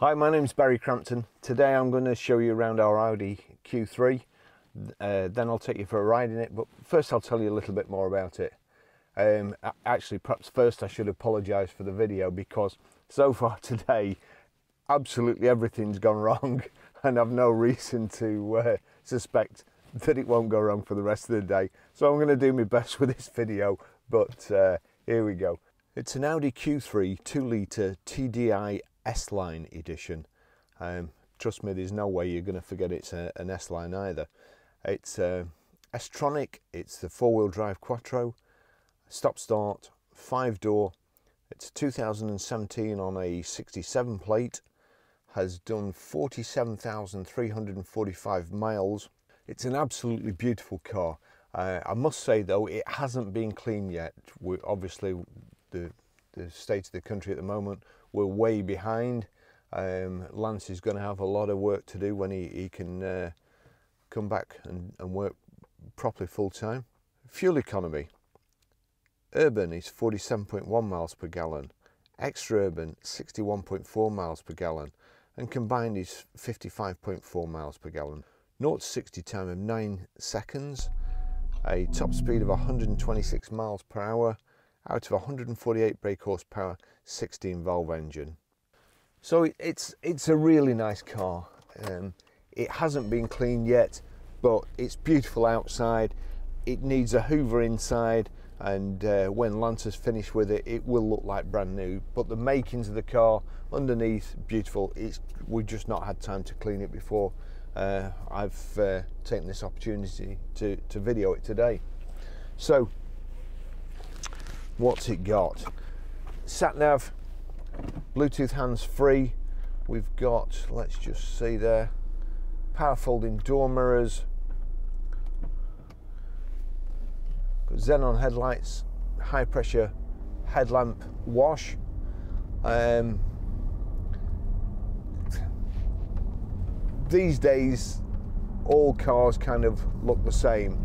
Hi, my name's Barry Crampton. Today I'm going to show you around our Audi Q3, then I'll take you for a ride in it, but first I'll tell you a little bit more about it. Actually, perhaps first I should apologise for the video, because so far today absolutely everything's gone wrong and I've no reason to suspect that it won't go wrong for the rest of the day. So I'm going to do my best with this video, but here we go. It's an Audi Q3 2-litre TDI S line edition. Trust me, there's no way you're going to forget it's an S line either. It's S Tronic, it's the 4-wheel drive quattro, stop start, 5-door. It's 2017 on a 67 plate, has done 47,345 miles. It's an absolutely beautiful car. I must say though, it hasn't been cleaned yet. Obviously the state of the country at the moment, we're way behind. Lance is going to have a lot of work to do when he can come back and work properly full time. Fuel economy. Urban is 47.1 miles per gallon. Extra urban 61.4 miles per gallon. And combined is 55.4 miles per gallon. 0 to 60 time of 9 seconds. A top speed of 126 miles per hour. Out of 148 brake horsepower, 16 valve engine. So it's a really nice car. It hasn't been cleaned yet, but it's beautiful outside. It needs a hoover inside, and when Lance has finished with it, it will look like brand new. But the makings of the car underneath, beautiful. We've just not had time to clean it before. I've taken this opportunity to video it today. So what's it got? Sat nav, Bluetooth hands free. We've got, let's just see there, power folding door mirrors, got xenon headlights, high pressure headlamp wash. These days all cars kind of look the same.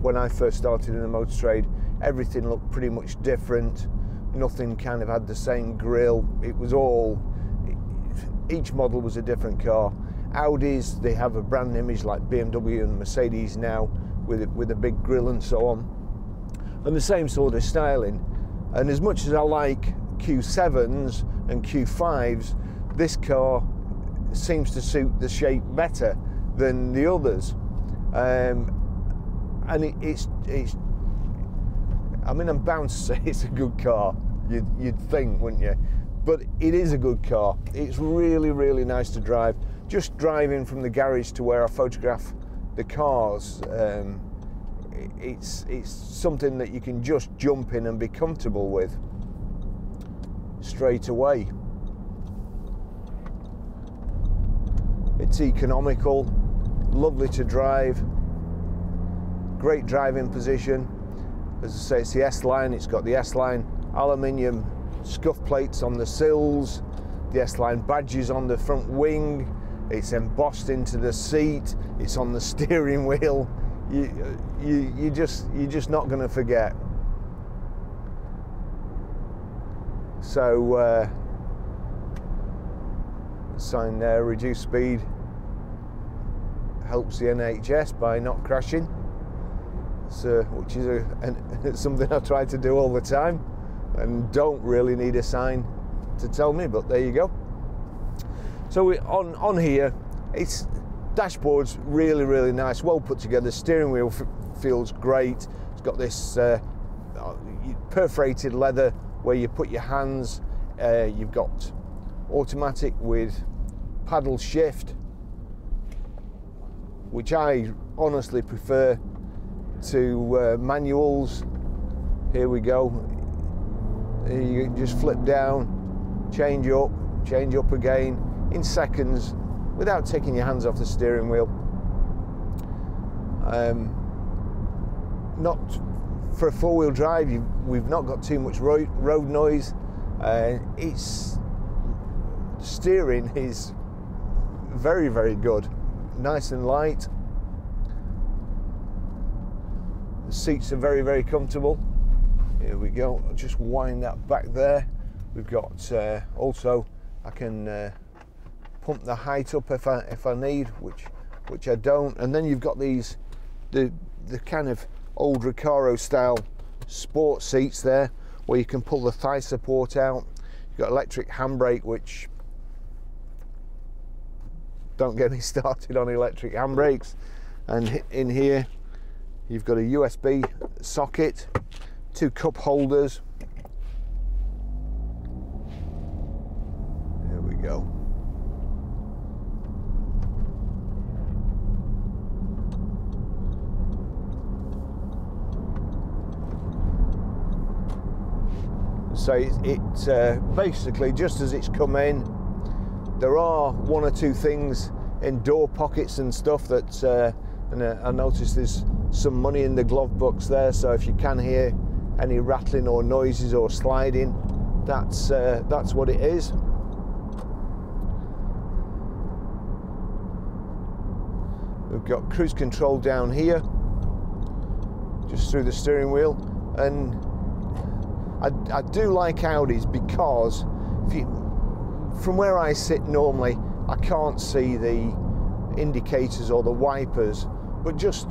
When I first started in the motor trade, everything looked pretty much different. Nothing kind of had the same grille. It was all, each model was a different car. Audis, they have a brand image like BMW and Mercedes now, with a big grille and so on, and the same sort of styling. And as much as I like Q7s and Q5s, this car seems to suit the shape better than the others. And it's I mean, I'm bound to say it's a good car. You'd think, wouldn't you? But it is a good car. It's really, really nice to drive. Just driving from the garage to where I photograph the cars, it's something that you can just jump in and be comfortable with straight away. It's economical, lovely to drive, great driving position. As I say, it's the S line. It's got the S line aluminium scuff plates on the sills, the S line badges on the front wing. It's embossed into the seat. It's on the steering wheel. You're just not going to forget. So sign there, reduce speed helps the NHS by not crashing. Which is something I try to do all the time and don't really need a sign to tell me, but there you go. So on here, it's dashboard's really, really nice, well put together. Steering wheel feels great. It's got this perforated leather where you put your hands. You've got automatic with paddle shift, which I honestly prefer to manuals. Here we go. You can just flip down, change up again in seconds without taking your hands off the steering wheel. Not for a 4-wheel drive, we've not got too much road noise. It's steering is very, very good, nice and light. The seats are very, very comfortable. Here we go. I'll just wind that back there. We've got also, I can pump the height up if I need, which I don't. And then you've got these the kind of old Recaro style sport seats there, where you can pull the thigh support out. You've got electric handbrake, which don't get me started on electric handbrakes. And in here you've got a USB socket, 2 cup holders. There we go. So it's basically just as it's come in. There are 1 or 2 things in door pockets and stuff that, and I noticed there's some money in the glove box there. So if you can hear any rattling or noises or sliding, that's what it is. We've got cruise control down here, just through the steering wheel, and I do like Audis because from where I sit normally, I can't see the indicators or the wipers, but just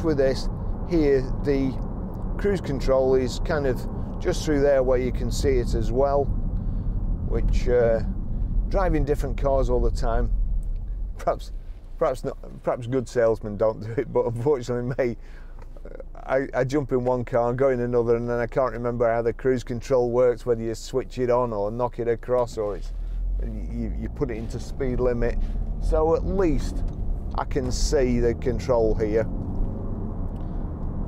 with this here, the cruise control is kind of just through there where you can see it as well, which driving different cars all the time, perhaps good salesmen don't do it, but unfortunately me, I jump in one car and go in another, and then I can't remember how the cruise control works, whether you switch it on or knock it across, or you put it into speed limit. So at least I can see the control here.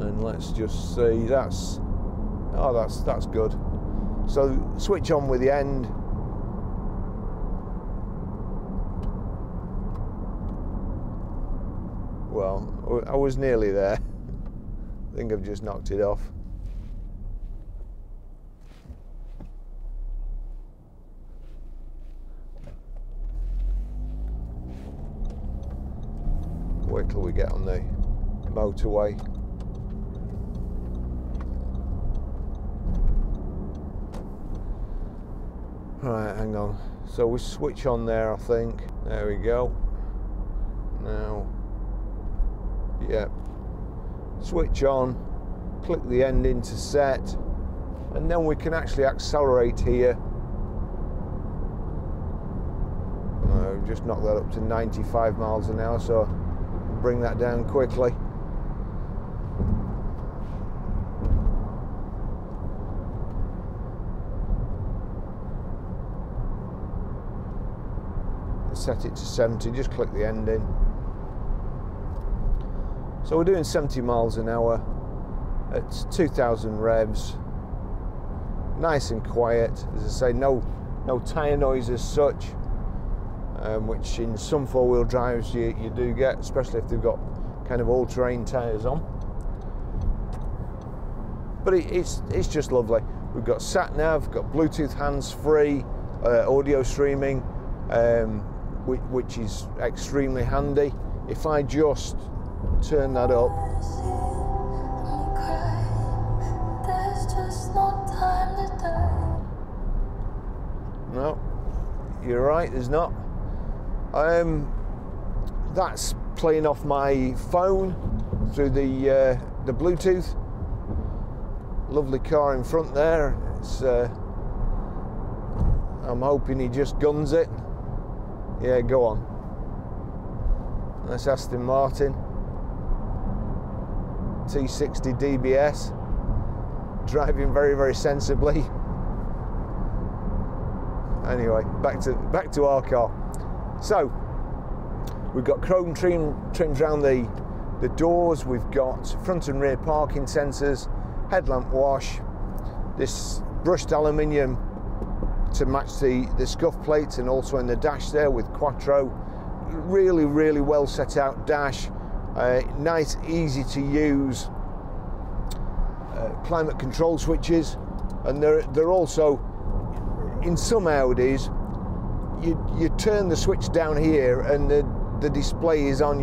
And let's just see, that's good. So switch on with the end. Well, I was nearly there. I think I've just knocked it off. Wait till we get on the motorway. Right, hang on. So we switch on there, I think. There we go. Now, yeah. Switch on, click the end into set, and then we can actually accelerate here. Just knock that up to 95 miles an hour, so bring that down quickly. Set it to 70, just click the end in. So we're doing 70 miles an hour at 2,000 revs. Nice and quiet. As I say, no tyre noise as such, which in some four-wheel drives you do get, especially if they've got kind of all-terrain tyres on. But it's just lovely. We've got sat-nav, got Bluetooth hands-free, audio streaming, which is extremely handy. If I just turn that up, no, you're right, there's not. That's playing off my phone through the Bluetooth. Lovely car in front there. It's I'm hoping he just guns it. Yeah, go on. That's Aston Martin T60 DBS, driving very, very sensibly. Anyway, back to our car. So we've got chrome trims around the doors. We've got front and rear parking sensors, headlamp wash, this brushed aluminium to match the scuff plates, and also in the dash there with quattro. Really, really well set out dash, nice, easy to use climate control switches, and they're also, in some Audis, you turn the switch down here and the display is on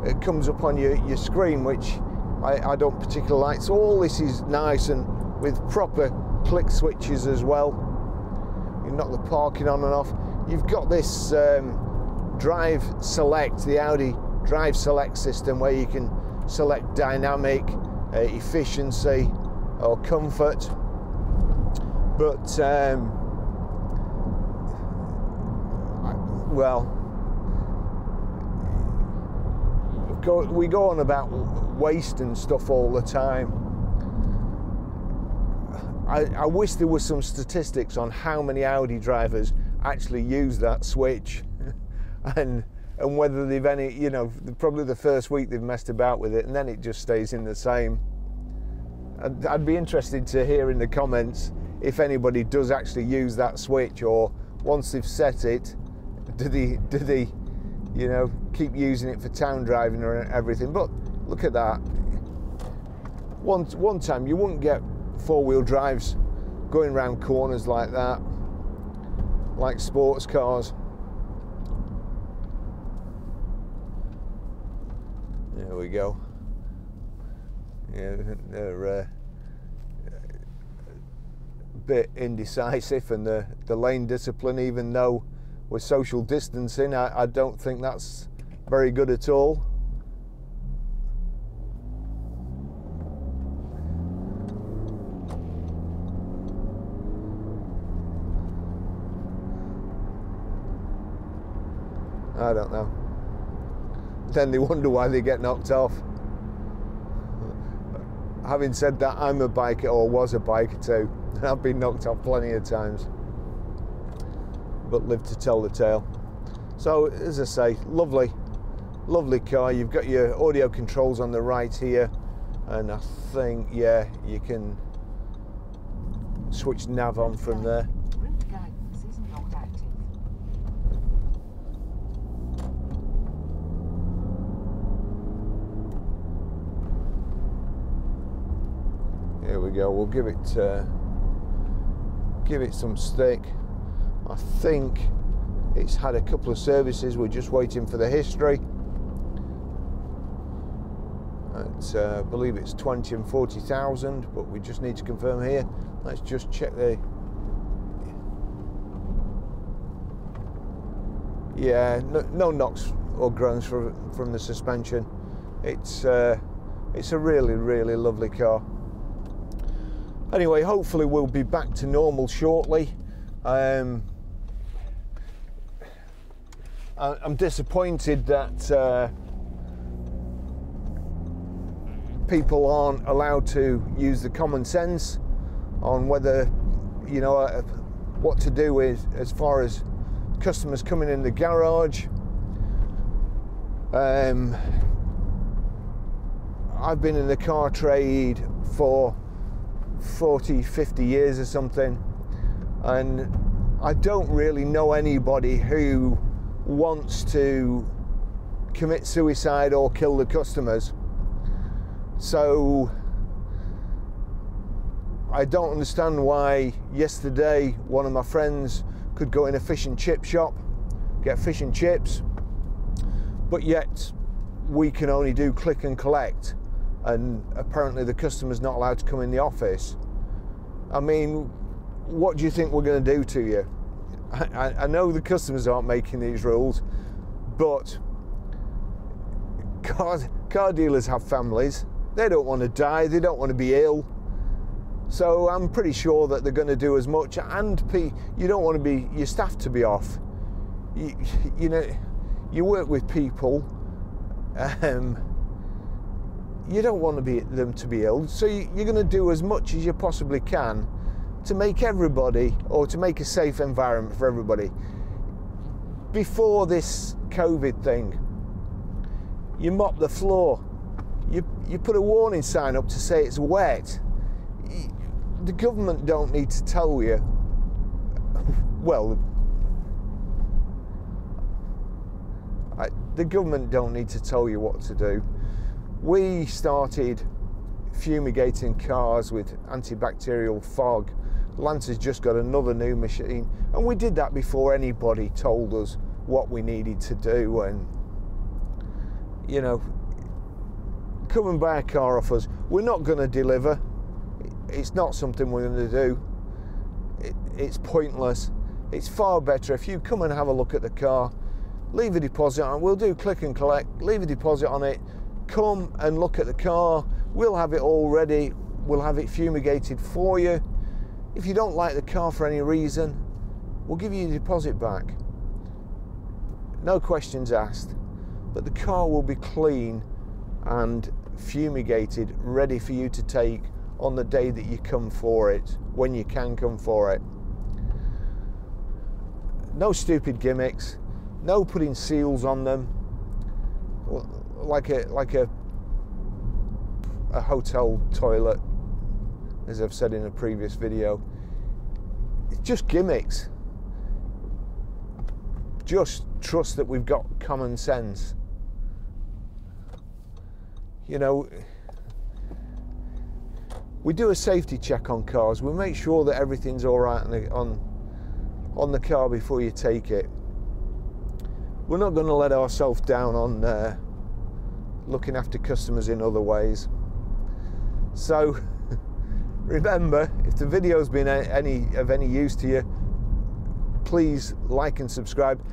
it comes up on your screen, which I don't particularly like. So all this is nice, and with proper click switches as well. You knock the parking on and off. you've got this drive select, the Audi drive select system, where you can select dynamic, efficiency or comfort, but well, we go on about waste and stuff all the time. I wish there was some statistics on how many Audi drivers actually use that switch and whether they've any, you know, probably the first week they've messed about with it and then it just stays in the same. I'd be interested to hear in the comments if anybody does actually use that switch, or once they've set it, do they you know, keep using it for town driving or everything. But look at that. One time you wouldn't get four-wheel drives going around corners like that, like sports cars. There we go. Yeah, they're a bit indecisive, and the lane discipline, even though with social distancing, I don't think that's very good at all. I don't know. Then they wonder why they get knocked off. Having said that, I'm a biker, or was a biker too, and I've been knocked off plenty of times, but live to tell the tale. So as I say, lovely car. You've got your audio controls on the right here, and I think, yeah, you can switch nav on from there. Route guidance is not active. Here we go. We'll give it some stick. I think it's had a couple of services. We're just waiting for the history. I believe it's 20 and 40,000, but we just need to confirm here. Let's just check the. Yeah, no knocks or groans from the suspension. It's a really lovely car. Anyway, hopefully we'll be back to normal shortly. I'm disappointed that people aren't allowed to use the common sense on whether, you know, what to do with as far as customers coming in the garage. I've been in the car trade for 40-50 years or something, and I don't really know anybody who wants to commit suicide or kill the customers. So I don't understand why yesterday one of my friends could go in a fish and chip shop, get fish and chips, but yet we can only do click and collect, and apparently the customer's not allowed to come in the office. I mean, what do you think we're going to do to you? I know the customers aren't making these rules, but car dealers have families. They don't want to die, they don't want to be ill. So I'm pretty sure that they're going to do as much, and you don't want your staff to be off. You know, you work with people, you don't want them to be ill, so you're going to do as much as you possibly can to make everybody, or to make a safe environment for everybody. Before this COVID thing, you mop the floor, you put a warning sign up to say it's wet. The government don't need to tell you, well, the government don't need to tell you what to do. We started fumigating cars with antibacterial fog. Lance's just got another new machine, and we did that before anybody told us what we needed to do. And you know, come and buy a car off us. We're not going to deliver. It's not something we're going to do. It's pointless. It's far better if you come and have a look at the car, leave a deposit on. We'll do click and collect, leave a deposit on it, come and look at the car. We'll have it all ready. We'll have it fumigated for you. If you don't like the car for any reason, we'll give you your deposit back. No questions asked. But the car will be clean and fumigated, ready for you to take on the day that you come for it, when you can come for it. No stupid gimmicks, no putting seals on them like a hotel toilet, as I've said in a previous video. It's just gimmicks. Just trust that we've got common sense. You know, we do a safety check on cars. We make sure that everything's all right on the car before you take it. We're not going to let ourselves down on looking after customers in other ways. So remember, if the video's been of any use to you, please like and subscribe.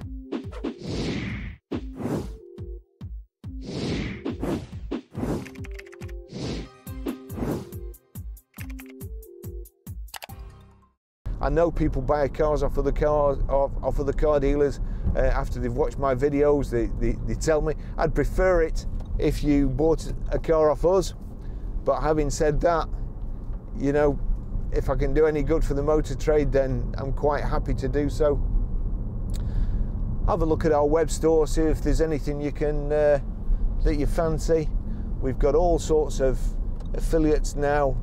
I know people buy cars off of the car dealers after they've watched my videos. They tell me, I'd prefer it if you bought a car off us. But having said that, you know, if I can do any good for the motor trade, then I'm quite happy to do so. Have a look at our web store, see if there's anything you can that you fancy. We've got all sorts of affiliates now: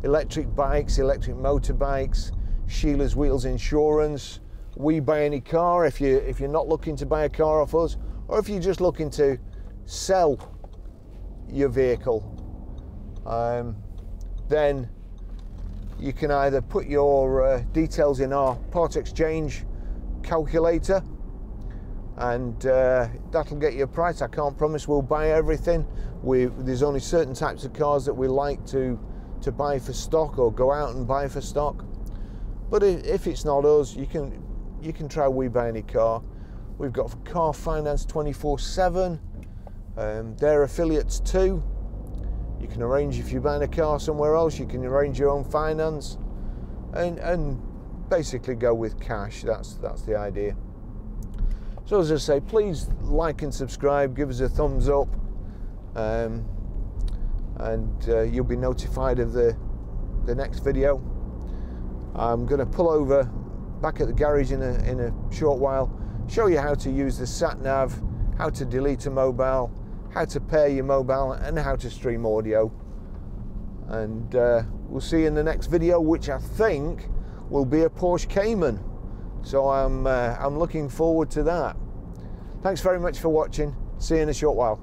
electric bikes, electric motorbikes, Sheila's Wheels Insurance, We Buy Any Car if you're not looking to buy a car off us, or if you're just looking to sell your vehicle, then you can either put your details in our part exchange calculator, and that'll get you a price. I can't promise we'll buy everything. There's only certain types of cars that we like to buy for stock or go out and buy for stock. But if it's not us, you can try We Buy Any Car. We've got car finance 24/7. They're affiliates too. You can arrange, if you're buying a car somewhere else, you can arrange your own finance and basically go with cash. That's the idea. So as I say, please like and subscribe, give us a thumbs up, and you'll be notified of the next video. I'm going to pull over back at the garage in a short while, show you how to use the sat nav, how to delete a mobile, how to pair your mobile, and how to stream audio. And we'll see you in the next video, which I think will be a Porsche Cayman. So I'm looking forward to that. Thanks very much for watching. See you in a short while.